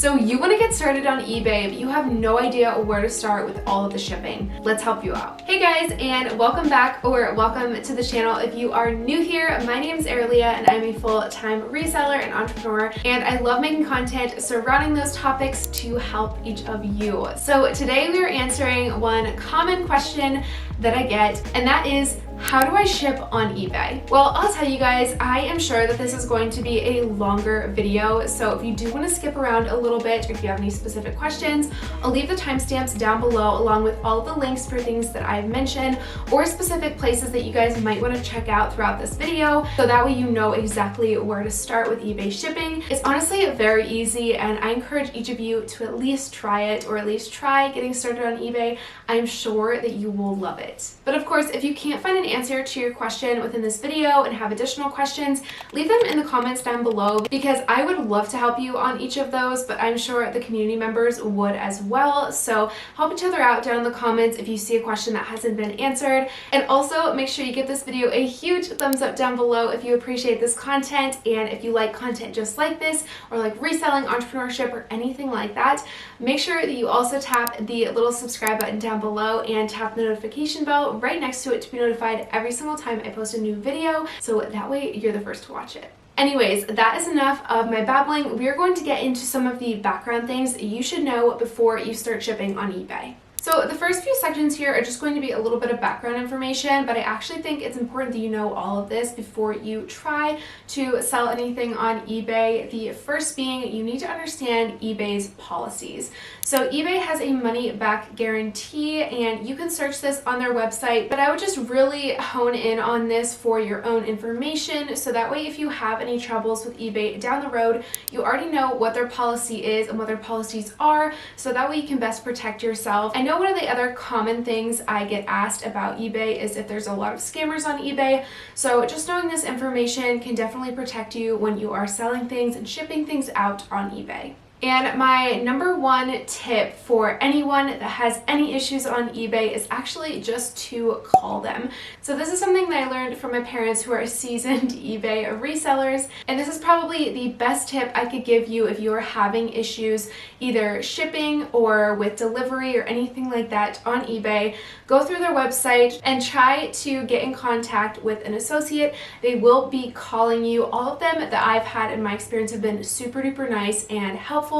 So you want to get started on eBay, but you have no idea where to start with all of the shipping. Let's help you out. Hey guys, and welcome back, or welcome to the channel. If you are new here, my name is Arilia and I'm a full-time reseller and entrepreneur, and I love making content surrounding those topics to help each of you. So today we are answering one common question that I get, and that is, how do I ship on eBay? Well, I'll tell you guys, I am sure that this is going to be a longer video, so if you do want to skip around a little bit, or if you have any specific questions, I'll leave the timestamps down below along with all of the links for things that I've mentioned or specific places that you guys might want to check out throughout this video, so that way you know exactly where to start with eBay shipping. It's honestly very easy, and I encourage each of you to at least try it, or at least try getting started on eBay. I'm sure that you will love it. But of course, if you can't find an answer to your question within this video and have additional questions, leave them in the comments down below, because I would love to help you on each of those, but I'm sure the community members would as well. So help each other out down in the comments if you see a question that hasn't been answered. And also make sure you give this video a huge thumbs up down below if you appreciate this content, and if you like content just like this, or like reselling, entrepreneurship, or anything like that. Make sure that you also tap the little subscribe button down below and tap the notification bell right next to it to be notified every single time I post a new video, so that way you're the first to watch it. Anyways, that is enough of my babbling. We are going to get into some of the background things that you should know before you start shipping on eBay. So the first few sections here are just going to be a little bit of background information, but I actually think it's important that you know all of this before you try to sell anything on eBay. The first being, you need to understand eBay's policies. So eBay has a money back guarantee, and you can search this on their website, but I would just really hone in on this for your own information, so that way if you have any troubles with eBay down the road, you already know what their policy is and what their policies are, so that way you can best protect yourself. I know one of the other common things I get asked about eBay is if there's a lot of scammers on eBay, so just knowing this information can definitely protect you when you are selling things and shipping things out on eBay. And my number one tip for anyone that has any issues on eBay is actually just to call them. So this is something that I learned from my parents, who are seasoned eBay resellers, and this is probably the best tip I could give you if you are having issues either shipping or with delivery or anything like that on eBay. Go through their website and try to get in contact with an associate. They will be calling you. All of them that I've had in my experience have been super duper nice and helpful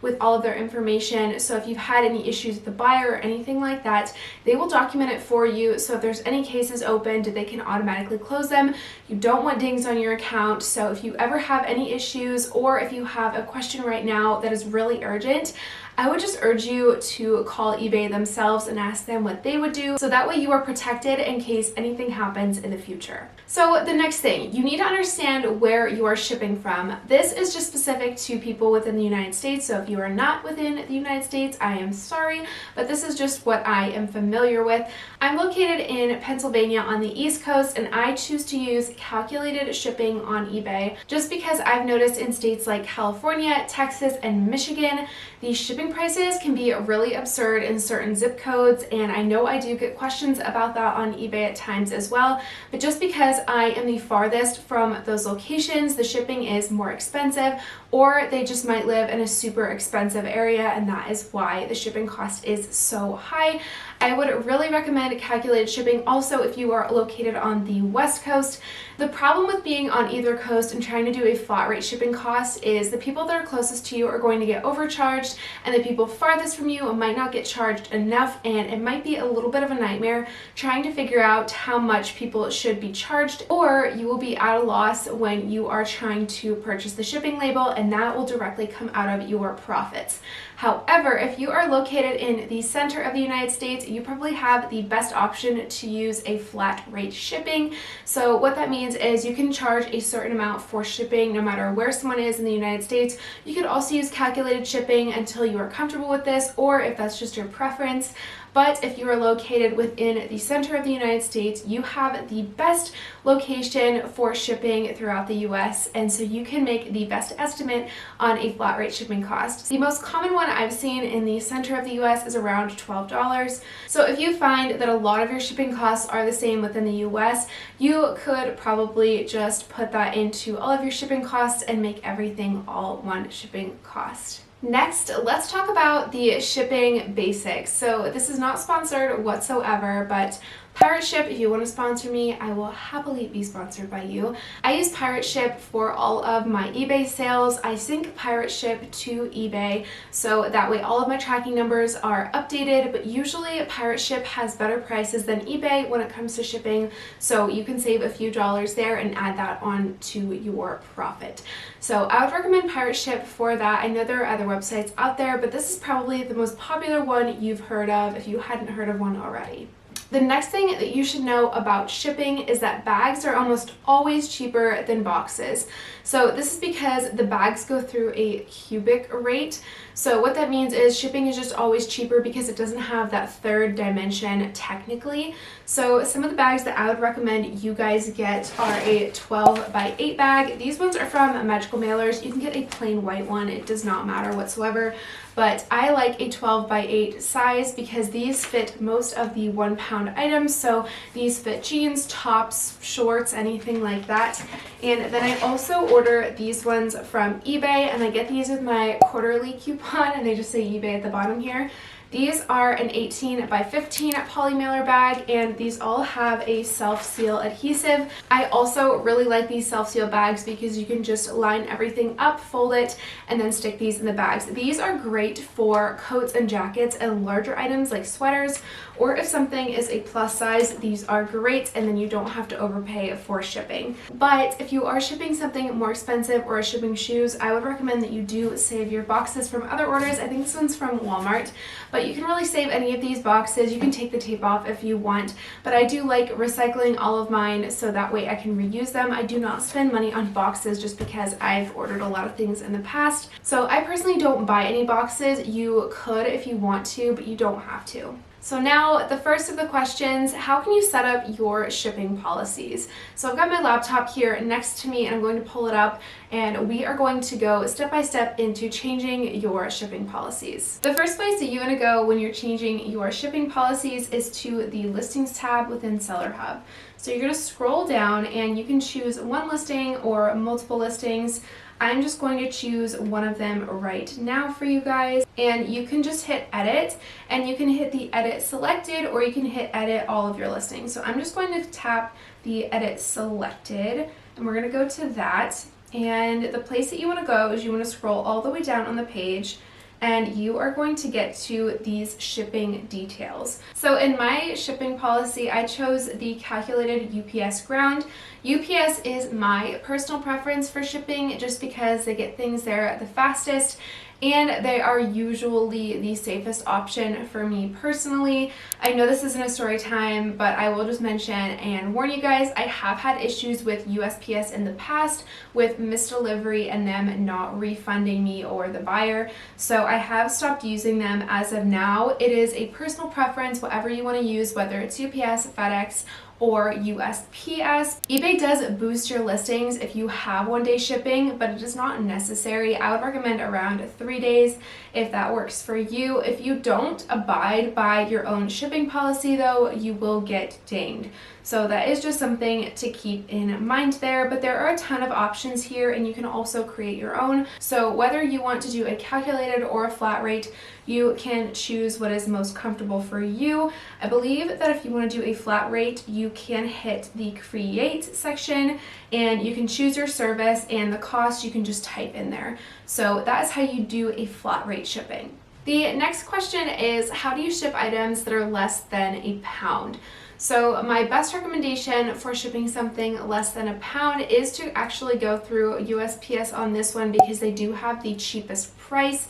with all of their information. So if you've had any issues with the buyer or anything like that, they will document it for you. So if there's any cases opened, they can automatically close them. You don't want dings on your account. So if you ever have any issues, or if you have a question right now that is really urgent, I would just urge you to call eBay themselves and ask them what they would do, so that way you are protected in case anything happens in the future. So the next thing, you need to understand where you are shipping from. This is just specific to people within the United States, so if you are not within the United States, I am sorry, but this is just what I am familiar with. I'm located in Pennsylvania on the East Coast, and I choose to use calculated shipping on eBay just because I've noticed in states like California, Texas, and Michigan, the shipping prices can be really absurd in certain zip codes, and I know I do get questions about that on eBay at times as well, but just because I am the farthest from those locations, the shipping is more expensive, or they just might live in a super expensive area, and that is why the shipping cost is so high. I would really recommend calculated shipping also if you are located on the West Coast. The problem with being on either coast and trying to do a flat rate shipping cost is the people that are closest to you are going to get overcharged, and the people farthest from you might not get charged enough, and it might be a little bit of a nightmare trying to figure out how much people should be charged, or you will be at a loss when you are trying to purchase the shipping label, and that will directly come out of your profits. However, if you are located in the center of the United States, you probably have the best option to use a flat rate shipping. So what that means is you can charge a certain amount for shipping no matter where someone is in the United States. You could also use calculated shipping until you are comfortable with this, or if that's just your preference. But if you are located within the center of the United States, you have the best location for shipping throughout the US, and so you can make the best estimate on a flat rate shipping cost. The most common one I've seen in the center of the US is around $12. So if you find that a lot of your shipping costs are the same within the US, you could probably just put that into all of your shipping costs and make everything all one shipping cost. Next, let's talk about the shipping basics. So this is not sponsored whatsoever, but Pirate Ship, if you want to sponsor me, I will happily be sponsored by you. I use Pirate Ship for all of my eBay sales. I sync Pirate Ship to eBay, so that way all of my tracking numbers are updated, but usually Pirate Ship has better prices than eBay when it comes to shipping, so you can save a few dollars there and add that on to your profit. So I would recommend Pirate Ship for that. I know there are other websites out there, but this is probably the most popular one you've heard of if you hadn't heard of one already. The next thing that you should know about shipping is that bags are almost always cheaper than boxes. So this is because the bags go through a cubic rate. So what that means is shipping is just always cheaper because it doesn't have that third dimension technically. So some of the bags that I would recommend you guys get are a 12 by 8 bag. These ones are from Magical Mailers. You can get a plain white one. It does not matter whatsoever. But I like a 12 by 8 size because these fit most of the 1 pound items. So these fit jeans, tops, shorts, anything like that. And then I also order these ones from eBay, and I get these with my quarterly coupon, and they just say eBay at the bottom here. These are an 18 by 15 poly mailer bag, and these all have a self-seal adhesive. I also really like these self-seal bags because you can just line everything up, fold it, and then stick these in the bags. These are great for coats and jackets and larger items like sweaters, or if something is a plus size, these are great, and then you don't have to overpay for shipping. But if you are shipping something more expensive or shipping shoes, I would recommend that you do save your boxes from other orders. I think this one's from Walmart, but you can really save any of these boxes. You can take the tape off if you want, but I do like recycling all of mine so that way I can reuse them. I do not spend money on boxes just because I've ordered a lot of things in the past. So I personally don't buy any boxes. You could if you want to, but you don't have to. So now the first of the questions, how can you set up your shipping policies? So I've got my laptop here next to me and I'm going to pull it up, and we are going to go step by step into changing your shipping policies. The first place that you want to go when you're changing your shipping policies is to the listings tab within Seller Hub. So you're going to scroll down and you can choose one listing or multiple listings. I'm just going to choose one of them right now for you guys, and you can just hit edit, and you can hit the edit selected, or you can hit edit all of your listings. So I'm just going to tap the edit selected, and we're going to go to that, and the place that you want to go is you want to scroll all the way down on the page, and you are going to get to these shipping details. So in my shipping policy, I chose the calculated UPS ground. UPS is my personal preference for shipping just because they get things there the fastest, and they are usually the safest option for me personally. I know this isn't a story time, but I will just mention and warn you guys, I have had issues with USPS in the past with misdelivery and them not refunding me or the buyer. So I have stopped using them as of now. It is a personal preference, whatever you want to use, whether it's UPS, FedEx, or USPS. eBay does boost your listings if you have 1-day shipping, but it is not necessary. I would recommend around 3 days if that works for you. If you don't abide by your own shipping policy though, you will get dinged. So that is just something to keep in mind there, but there are a ton of options here and you can also create your own. So whether you want to do a calculated or a flat rate, you can choose what is most comfortable for you. I believe that if you want to do a flat rate, you can hit the create section and you can choose your service, and the cost you can just type in there. So that is how you do a flat rate shipping. The next question is, how do you ship items that are less than a pound? So my best recommendation for shipping something less than a pound is to actually go through USPS on this one because they do have the cheapest price.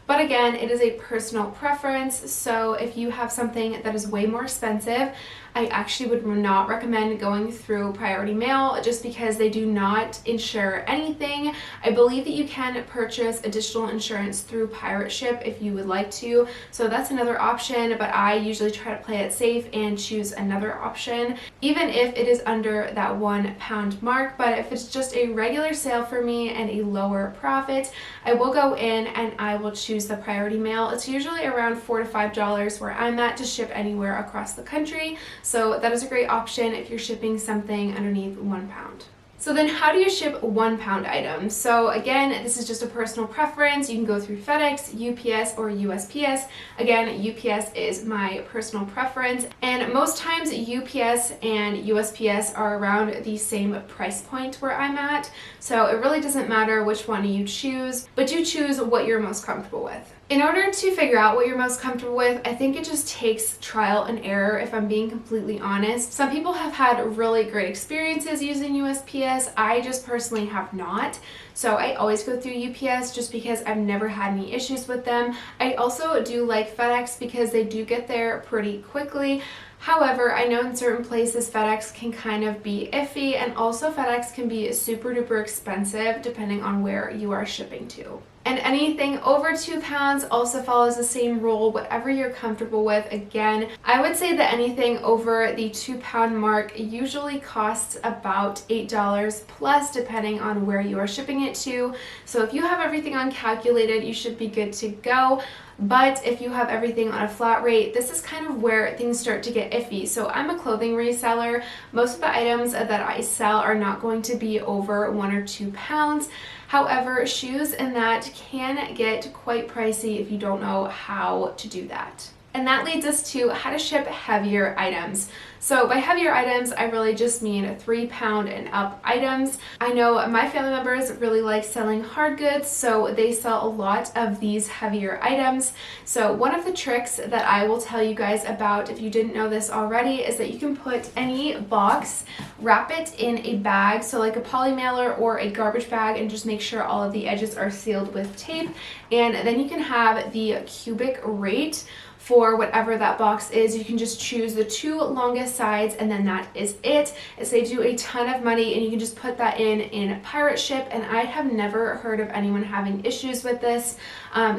But again, it is a personal preference, so if you have something that is way more expensive, I actually would not recommend going through priority mail just because they do not insure anything. I believe that you can purchase additional insurance through Pirate Ship if you would like to, so that's another option, but I usually try to play it safe and choose another option, even if it is under that 1 pound mark. But if it's just a regular sale for me and a lower profit, I will go in and I will choose the priority mail. It's usually around $4 to $5 where I'm at to ship anywhere across the country. So that is a great option if you're shipping something underneath 1 pound. So then how do you ship 1 pound items? So again, this is just a personal preference. You can go through FedEx, UPS, or USPS. Again, UPS is my personal preference. And most times UPS and USPS are around the same price point where I'm at. So it really doesn't matter which one you choose, but you choose what you're most comfortable with. In order to figure out what you're most comfortable with, I think it just takes trial and error, if I'm being completely honest. Some people have had really great experiences using USPS. I just personally have not. So I always go through UPS just because I've never had any issues with them. I also do like FedEx because they do get there pretty quickly. However, I know in certain places FedEx can kind of be iffy, and also FedEx can be super duper expensive depending on where you are shipping to. And anything over 2 pounds also follows the same rule, whatever you're comfortable with. Again, I would say that anything over the 2 pound mark usually costs about $8 plus, depending on where you are shipping it to. So if you have everything uncalculated, you should be good to go. But if you have everything on a flat rate, this is kind of where things start to get iffy. So I'm a clothing reseller. Most of the items that I sell are not going to be over 1 or 2 pounds. However, shoes and that can get quite pricey if you don't know how to do that. And that leads us to how to ship heavier items. So by heavier items, I really just mean 3 pound and up items. I know my family members really like selling hard goods, so they sell a lot of these heavier items. So one of the tricks that I will tell you guys about, if you didn't know this already, is that you can put any box, wrap it in a bag, so like a poly mailer or a garbage bag, and just make sure all of the edges are sealed with tape. And then you can have the cubic rate for whatever that box is. You can just choose the 2 longest sides, and then that is it. It saves you a ton of money, and you can just put that in pirate ship, and I have never heard of anyone having issues with this.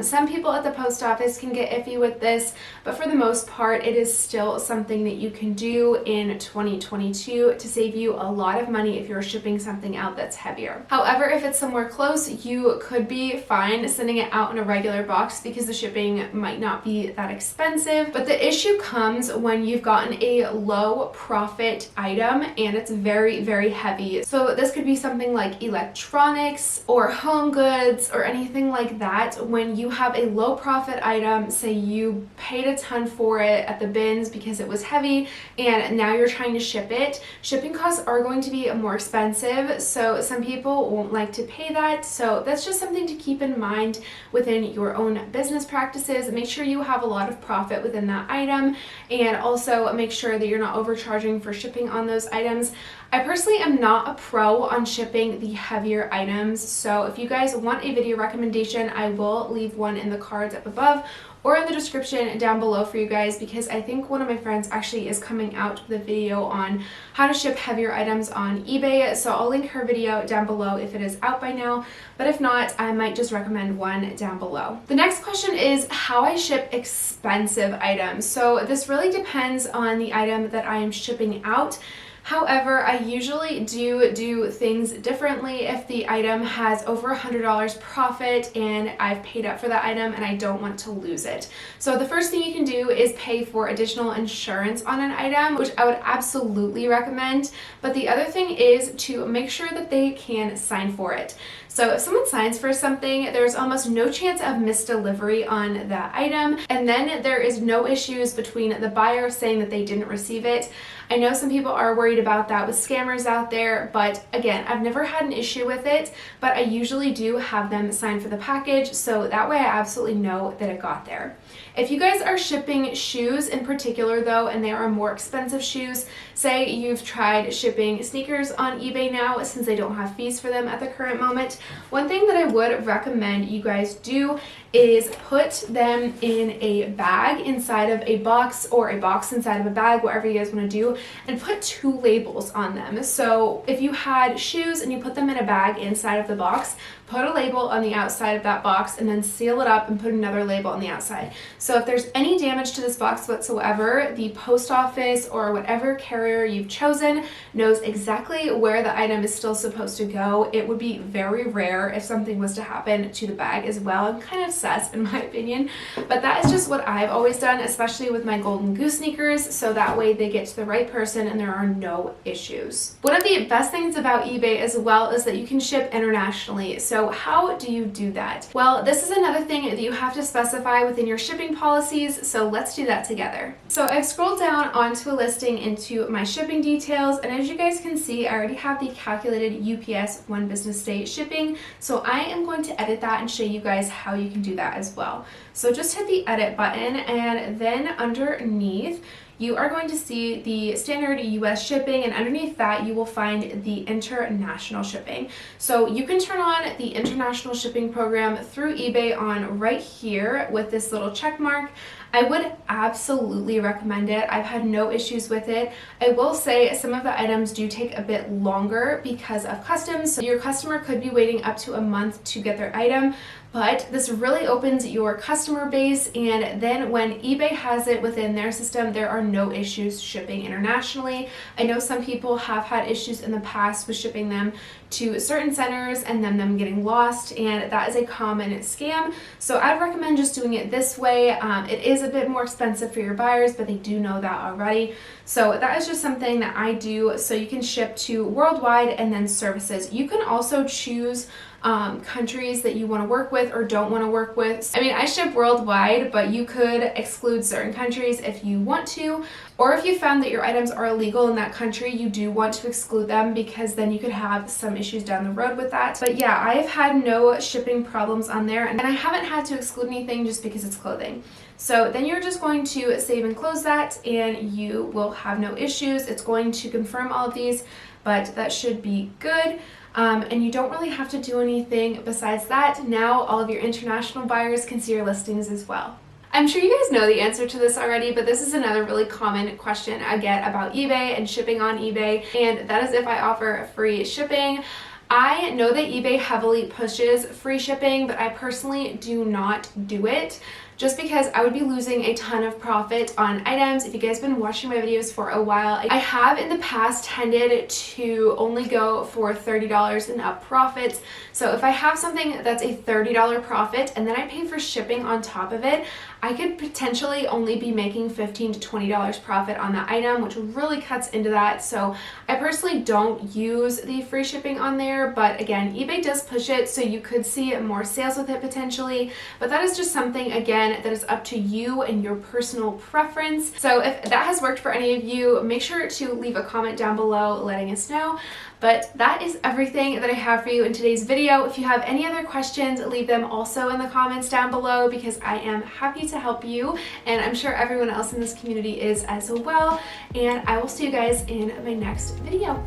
Some people at the post office can get iffy with this, but for the most part, it is still something that you can do in 2022 to save you a lot of money if you're shipping something out that's heavier. However, if it's somewhere close, you could be fine sending it out in a regular box because the shipping might not be that expensive. But the issue comes when you've gotten a low profit item and it's very, very heavy. So this could be something like electronics or home goods or anything like that. When you have a low profit item, say you paid a ton for it at the bins because it was heavy, and now you're trying to ship it, shipping costs are going to be more expensive. So some people won't like to pay that. So that's just something to keep in mind within your own business practices. Make sure you have a lot of profit within that item, and also make sure that you're not overcharging for shipping on those items. I personally am not a pro on shipping the heavier items, so if you guys want a video recommendation, I will leave one in the cards up above or in the description down below for you guys, because I think one of my friends actually is coming out with a video on how to ship heavier items on eBay, so I'll link her video down below if it is out by now, but if not, I might just recommend one down below. The next question is how I ship expensive items. So this really depends on the item that I am shipping out. However, I usually do things differently if the item has over $100 profit and I've paid up for that item and I don't want to lose it. So the first thing you can do is pay for additional insurance on an item, which I would absolutely recommend. But the other thing is to make sure that they can sign for it. So if someone signs for something, there's almost no chance of misdelivery on that item, and then there is no issues between the buyer saying that they didn't receive it. I know some people are worried about that with scammers out there, but again, I've never had an issue with it, but I usually do have them sign for the package, so that way I absolutely know that it got there. If you guys are shipping shoes in particular though, and they are more expensive shoes, say you've tried shipping sneakers on eBay now since they don't have fees for them at the current moment, one thing that I would recommend you guys do is put them in a bag inside of a box, or a box inside of a bag, whatever you guys want to do, and put 2 labels on them. So if you had shoes and you put them in a bag inside of the box, put a label on the outside of that box and then seal it up and put another label on the outside. So if there's any damage to this box whatsoever, the post office or whatever carrier you've chosen knows exactly where the item is still supposed to go. It would be very rare if something was to happen to the bag as well. I'm kind of sus in my opinion, but that is just what I've always done, especially with my Golden Goose sneakers, so that way they get to the right person and there are no issues. One of the best things about eBay as well is that you can ship internationally. So how do you do that? Well, this is another thing that you have to specify within your shipping policies, so let's do that together. So I've scrolled down onto a listing into my shipping details, and as you guys can see, I already have the calculated UPS 1 business day shipping, so I am going to edit that and show you guys how you can do that as well. So just hit the edit button, and then underneath you are going to see the standard US shipping, and underneath that you will find the international shipping. So you can turn on the international shipping program through eBay on right here with this little check mark. I would absolutely recommend it. I've had no issues with it. I will say some of the items do take a bit longer because of customs. So your customer could be waiting up to a month to get their item, but this really opens your customer base, and then when eBay has it within their system, there are no issues shipping internationally. I know some people have had issues in the past with shipping them to certain centers and then them getting lost, and that is a common scam. So I'd recommend just doing it this way. It is a bit more expensive for your buyers, but they do know that already. So that is just something that I do, so you can ship to worldwide and then services. You can also choose countries that you want to work with or don't want to work with. I mean, I ship worldwide, but you could exclude certain countries if you want to, or if you found that your items are illegal in that country, you do want to exclude them, because then you could have some issues down the road with that. But yeah, I've had no shipping problems on there, and I haven't had to exclude anything just because it's clothing. So then you're just going to save and close that, and you will have no issues. It's going to confirm all of these, but that should be good. And you don't really have to do anything besides that. Now all of your international buyers can see your listings as well. I'm sure you guys know the answer to this already, but this is another really common question I get about eBay and shipping on eBay, and that is if I offer free shipping. I know that eBay heavily pushes free shipping, but I personally do not do it, just because I would be losing a ton of profit on items. If you guys have been watching my videos for a while, I have in the past tended to only go for $30 and up profits. So if I have something that's a $30 profit and then I pay for shipping on top of it, I could potentially only be making $15 to $20 profit on that item, which really cuts into that. So I personally don't use the free shipping on there, but again, eBay does push it, so you could see more sales with it potentially, but that is just something, again, that is up to you and your personal preference. So if that has worked for any of you, make sure to leave a comment down below letting us know. But that is everything that I have for you in today's video. If you have any other questions, leave them also in the comments down below, because I am happy to help you, and I'm sure everyone else in this community is as well. And I will see you guys in my next video.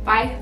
Bye.